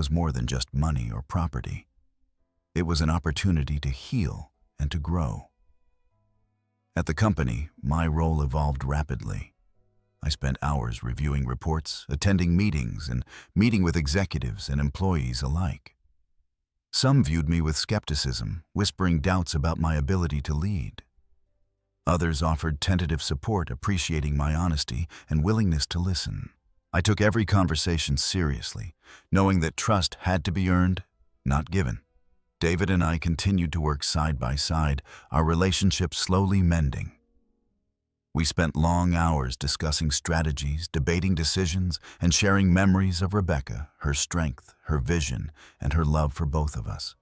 was more than just money or property. It was an opportunity to heal and to grow. At the company, my role evolved rapidly. I spent hours reviewing reports, attending meetings, and meeting with executives and employees alike. Some viewed me with skepticism, whispering doubts about my ability to lead. Others offered tentative support, appreciating my honesty and willingness to listen. I took every conversation seriously, knowing that trust had to be earned, not given. David and I continued to work side by side, our relationship slowly mending. We spent long hours discussing strategies, debating decisions, and sharing memories of Rebecca, her strength, her vision, and her love for both of us.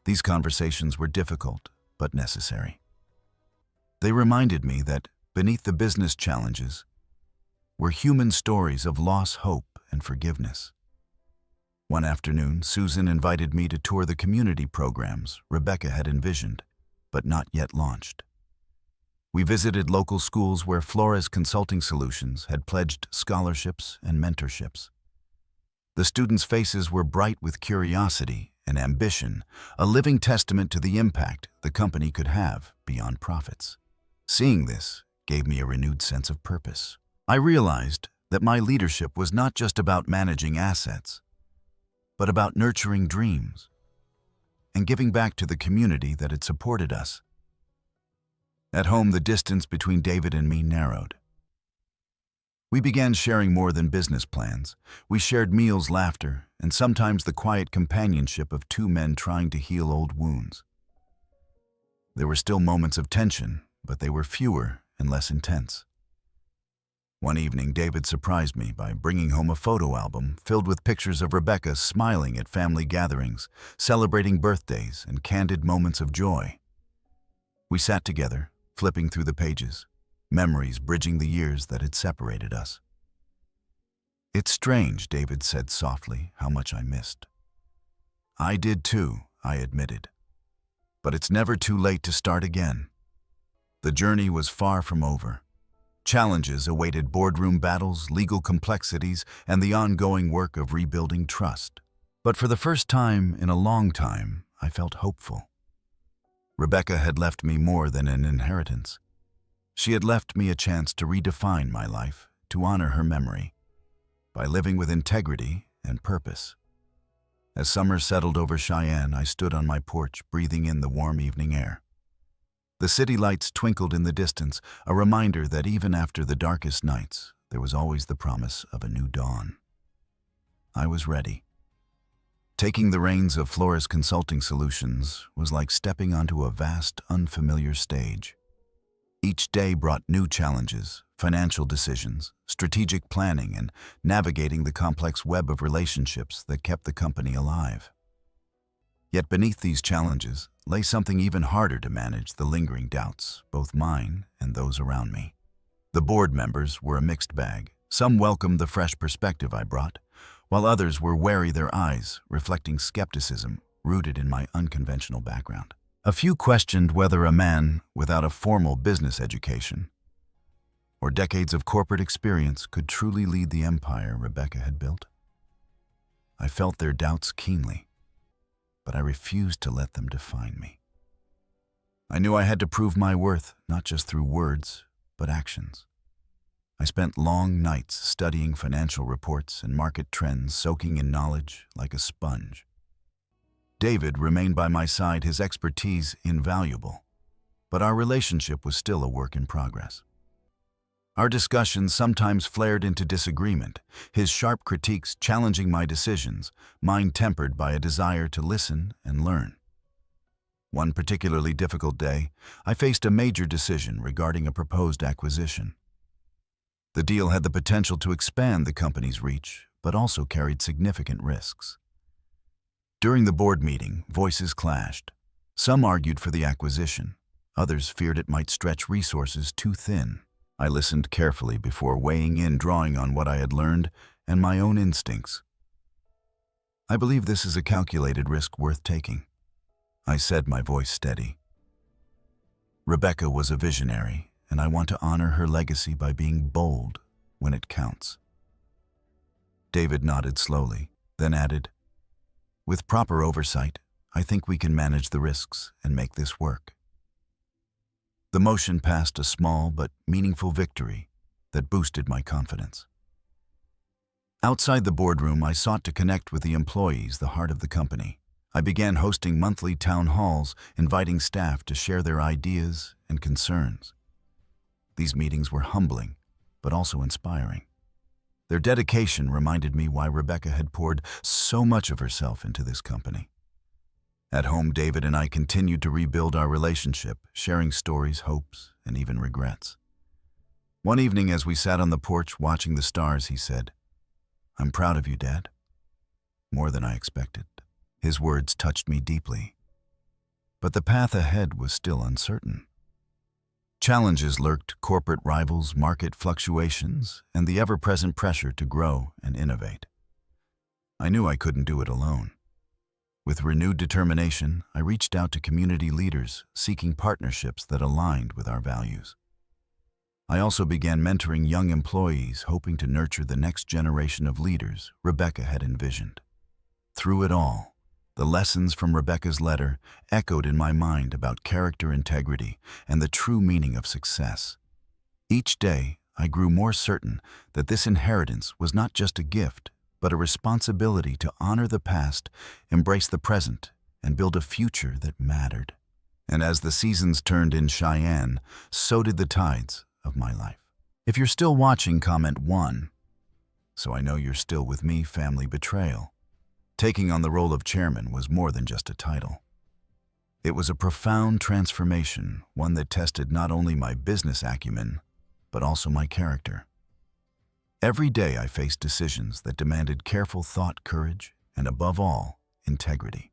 These conversations were difficult, but necessary. They reminded me that beneath the business challenges were human stories of loss, hope, and forgiveness. One afternoon, Susan invited me to tour the community programs Rebecca had envisioned, but not yet launched. We visited local schools where Flores Consulting Solutions had pledged scholarships and mentorships. The students' faces were bright with curiosity and ambition, a living testament to the impact the company could have beyond profits. Seeing this gave me a renewed sense of purpose. I realized that my leadership was not just about managing assets, but about nurturing dreams and giving back to the community that had supported us. At home, the distance between David and me narrowed. We began sharing more than business plans. We shared meals, laughter, and sometimes the quiet companionship of two men trying to heal old wounds. There were still moments of tension, but they were fewer and less intense. One evening, David surprised me by bringing home a photo album filled with pictures of Rebecca smiling at family gatherings, celebrating birthdays, and candid moments of joy. We sat together, flipping through the pages, memories bridging the years that had separated us. "It's strange," David said softly, "how much I missed." "I did too," I admitted. "But it's never too late to start again." The journey was far from over. Challenges awaited: boardroom battles, legal complexities, and the ongoing work of rebuilding trust. But for the first time in a long time, I felt hopeful. Rebecca had left me more than an inheritance. She had left me a chance to redefine my life, to honor her memory, by living with integrity and purpose. As summer settled over Cheyenne, I stood on my porch, breathing in the warm evening air. The city lights twinkled in the distance, a reminder that even after the darkest nights, there was always the promise of a new dawn. I was ready. Taking the reins of Flores Consulting Solutions was like stepping onto a vast, unfamiliar stage. Each day brought new challenges, financial decisions, strategic planning, and navigating the complex web of relationships that kept the company alive. Yet beneath these challenges lay something even harder to manage: the lingering doubts, both mine and those around me. The board members were a mixed bag. Some welcomed the fresh perspective I brought, while others were wary, their eyes reflecting skepticism rooted in my unconventional background. A few questioned whether a man without a formal business education or decades of corporate experience could truly lead the empire Rebecca had built. I felt their doubts keenly, but I refused to let them define me. I knew I had to prove my worth, not just through words, but actions. I spent long nights studying financial reports and market trends, soaking in knowledge like a sponge. David remained by my side, his expertise invaluable, but our relationship was still a work in progress. Our discussions sometimes flared into disagreement, his sharp critiques challenging my decisions, mine tempered by a desire to listen and learn. One particularly difficult day, I faced a major decision regarding a proposed acquisition. The deal had the potential to expand the company's reach, but also carried significant risks. During the board meeting, voices clashed. Some argued for the acquisition. Others feared it might stretch resources too thin. I listened carefully before weighing in, drawing on what I had learned and my own instincts. "I believe this is a calculated risk worth taking," I said, my voice steady. Rebecca was a visionary, and I want to honor her legacy by being bold when it counts. David nodded slowly, then added, "With proper oversight, I think we can manage the risks and make this work." The motion passed a small but meaningful victory that boosted my confidence. Outside the boardroom, I sought to connect with the employees, the heart of the company. I began hosting monthly town halls, inviting staff to share their ideas and concerns. These meetings were humbling, but also inspiring. Their dedication reminded me why Rebecca had poured so much of herself into this company. At home, David and I continued to rebuild our relationship, sharing stories, hopes, and even regrets. One evening, as we sat on the porch watching the stars, he said, "I'm proud of you, Dad. More than I expected." His words touched me deeply. But the path ahead was still uncertain. Challenges lurked: corporate rivals, market fluctuations, and the ever-present pressure to grow and innovate. I knew I couldn't do it alone. With renewed determination, I reached out to community leaders, seeking partnerships that aligned with our values. I also began mentoring young employees, hoping to nurture the next generation of leaders Rebecca had envisioned. Through it all, the lessons from Rebecca's letter echoed in my mind about character integrity and the true meaning of success. Each day, I grew more certain that this inheritance was not just a gift, but a responsibility to honor the past, embrace the present, and build a future that mattered. And as the seasons turned in Cheyenne, so did the tides of my life. If you're still watching, comment 1, so I know you're still with me. Family betrayal. Taking on the role of chairman was more than just a title. It was a profound transformation, one that tested not only my business acumen, but also my character. Every day I faced decisions that demanded careful thought, courage, and above all, integrity.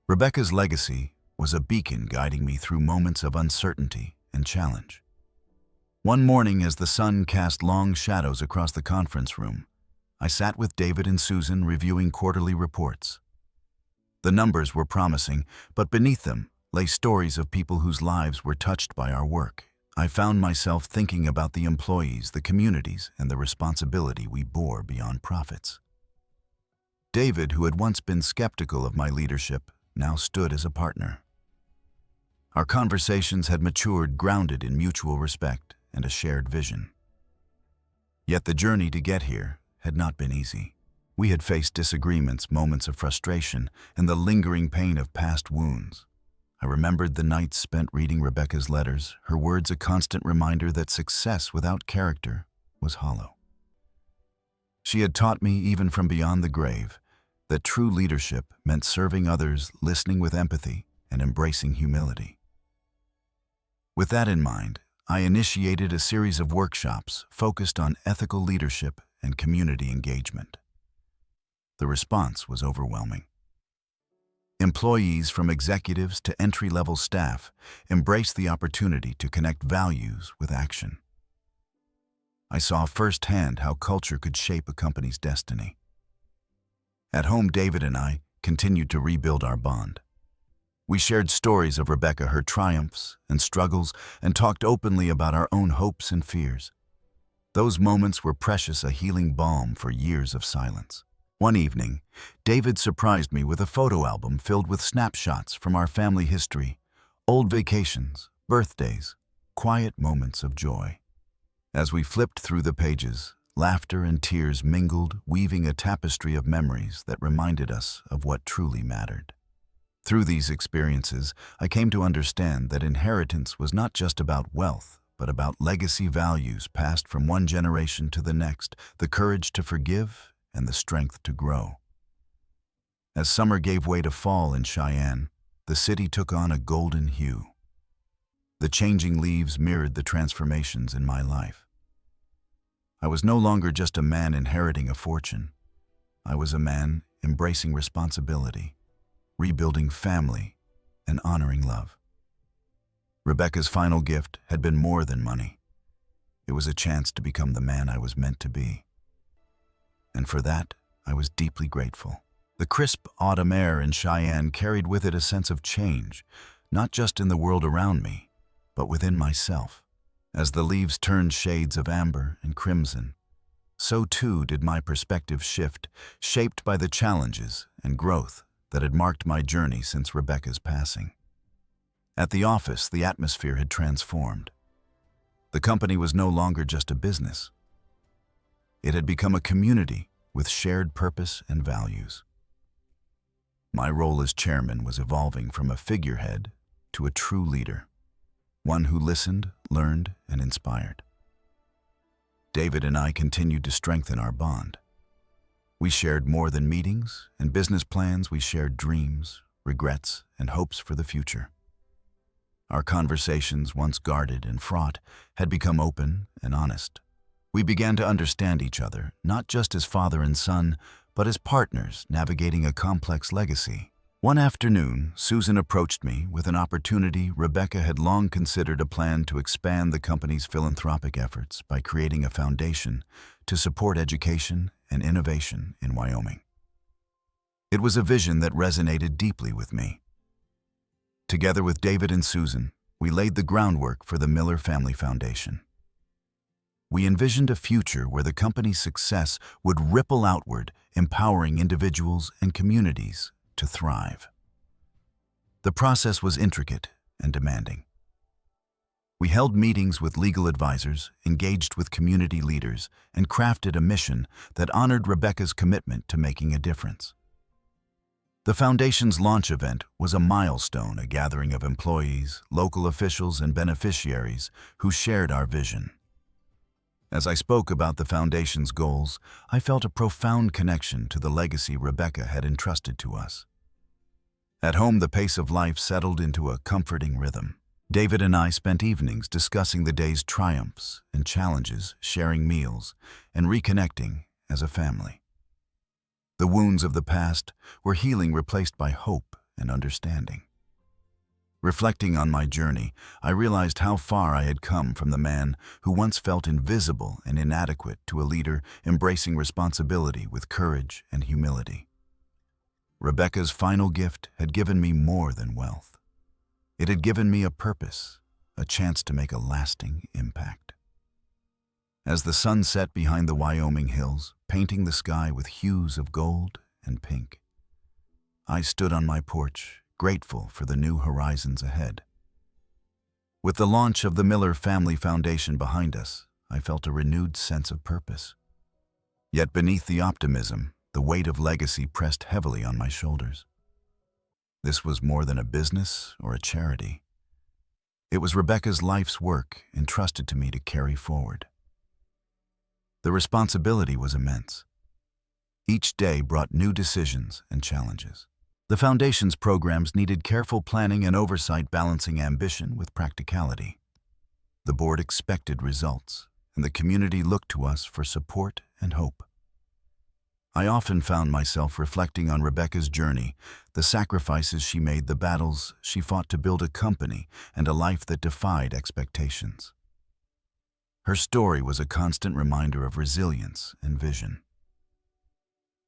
Rebecca's legacy was a beacon guiding me through moments of uncertainty and challenge. One morning, as the sun cast long shadows across the conference room, I sat with David and Susan reviewing quarterly reports. The numbers were promising, but beneath them lay stories of people whose lives were touched by our work. I found myself thinking about the employees, the communities, and the responsibility we bore beyond profits. David, who had once been skeptical of my leadership, now stood as a partner. Our conversations had matured, grounded in mutual respect and a shared vision. Yet the journey to get here had not been easy. We had faced disagreements, moments of frustration, and the lingering pain of past wounds. I remembered the nights spent reading Rebecca's letters, her words a constant reminder that success without character was hollow. She had taught me, even from beyond the grave, that true leadership meant serving others, listening with empathy, and embracing humility. With that in mind, I initiated a series of workshops focused on ethical leadership and community engagement. The response was overwhelming. Employees, from executives to entry-level staff, embraced the opportunity to connect values with action. I saw firsthand how culture could shape a company's destiny. At home, David and I continued to rebuild our bond. We shared stories of Rebecca, her triumphs and struggles, and talked openly about our own hopes and fears. Those moments were precious, a healing balm for years of silence. One evening, David surprised me with a photo album filled with snapshots from our family history, old vacations, birthdays, quiet moments of joy. As we flipped through the pages, laughter and tears mingled, weaving a tapestry of memories that reminded us of what truly mattered. Through these experiences, I came to understand that inheritance was not just about wealth, but about legacy values passed from one generation to the next, the courage to forgive and the strength to grow. As summer gave way to fall in Cheyenne, the city took on a golden hue. The changing leaves mirrored the transformations in my life. I was no longer just a man inheriting a fortune. I was a man embracing responsibility, rebuilding family, and honoring love. Rebecca's final gift had been more than money. It was a chance to become the man I was meant to be. And for that, I was deeply grateful. The crisp autumn air in Cheyenne carried with it a sense of change, not just in the world around me, but within myself. As the leaves turned shades of amber and crimson, so too did my perspective shift, shaped by the challenges and growth that had marked my journey since Rebecca's passing. At the office, the atmosphere had transformed. The company was no longer just a business. It had become a community with shared purpose and values. My role as chairman was evolving from a figurehead to a true leader, one who listened, learned, and inspired. David and I continued to strengthen our bond. We shared more than meetings and business plans. We shared dreams, regrets, and hopes for the future. Our conversations, once guarded and fraught, had become open and honest. We began to understand each other, not just as father and son, but as partners navigating a complex legacy. One afternoon, Susan approached me with an opportunity. Rebecca had long considered a plan to expand the company's philanthropic efforts by creating a foundation to support education and innovation in Wyoming. It was a vision that resonated deeply with me. Together with David and Susan, we laid the groundwork for the Miller Family Foundation. We envisioned a future where the company's success would ripple outward, empowering individuals and communities to thrive. The process was intricate and demanding. We held meetings with legal advisors, engaged with community leaders, and crafted a mission that honored Rebecca's commitment to making a difference. The foundation's launch event was a milestone, a gathering of employees, local officials, and beneficiaries who shared our vision. As I spoke about the foundation's goals, I felt a profound connection to the legacy Rebecca had entrusted to us. At home, the pace of life settled into a comforting rhythm. David and I spent evenings discussing the day's triumphs and challenges, sharing meals, and reconnecting as a family. The wounds of the past were healing, replaced by hope and understanding. Reflecting on my journey, I realized how far I had come from the man who once felt invisible and inadequate to a leader embracing responsibility with courage and humility. Rebecca's final gift had given me more than wealth. It had given me a purpose, a chance to make a lasting impact. As the sun set behind the Wyoming hills, painting the sky with hues of gold and pink, I stood on my porch, grateful for the new horizons ahead. With the launch of the Miller Family Foundation behind us, I felt a renewed sense of purpose. Yet beneath the optimism, the weight of legacy pressed heavily on my shoulders. This was more than a business or a charity. It was Rebecca's life's work entrusted to me to carry forward. The responsibility was immense. Each day brought new decisions and challenges. The Foundation's programs needed careful planning and oversight, balancing ambition with practicality. The board expected results, and the community looked to us for support and hope. I often found myself reflecting on Rebecca's journey, the sacrifices she made, the battles she fought to build a company and a life that defied expectations. Her story was a constant reminder of resilience and vision.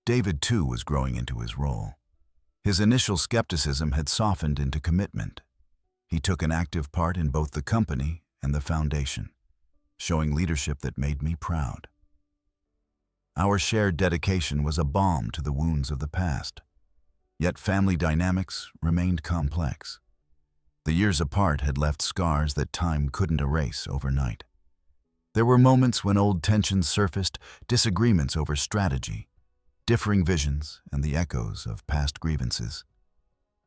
David, too, was growing into his role. His initial skepticism had softened into commitment. He took an active part in both the company and the foundation, showing leadership that made me proud. Our shared dedication was a balm to the wounds of the past. Yet family dynamics remained complex. The years apart had left scars that time couldn't erase overnight. There were moments when old tensions surfaced, disagreements over strategy, differing visions, and the echoes of past grievances.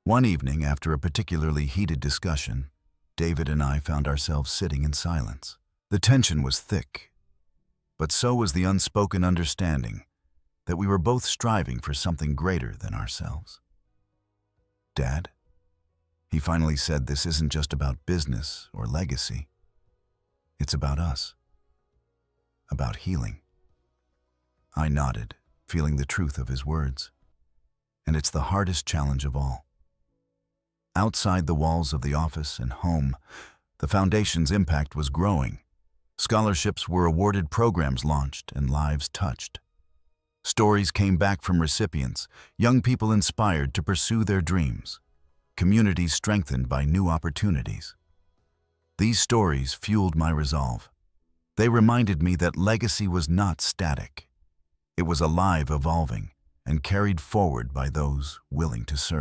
One evening, after a particularly heated discussion, David and I found ourselves sitting in silence. The tension was thick, but so was the unspoken understanding that we were both striving for something greater than ourselves. "Dad," he finally said, "this isn't just about business or legacy. It's about us. About healing." I nodded, feeling the truth of his words. And it's the hardest challenge of all. Outside the walls of the office and home, the Foundation's impact was growing. Scholarships were awarded, programs launched, and lives touched. Stories came back from recipients, young people inspired to pursue their dreams, communities strengthened by new opportunities. These stories fueled my resolve. They reminded me that legacy was not static. It was alive, evolving, and carried forward by those willing to serve.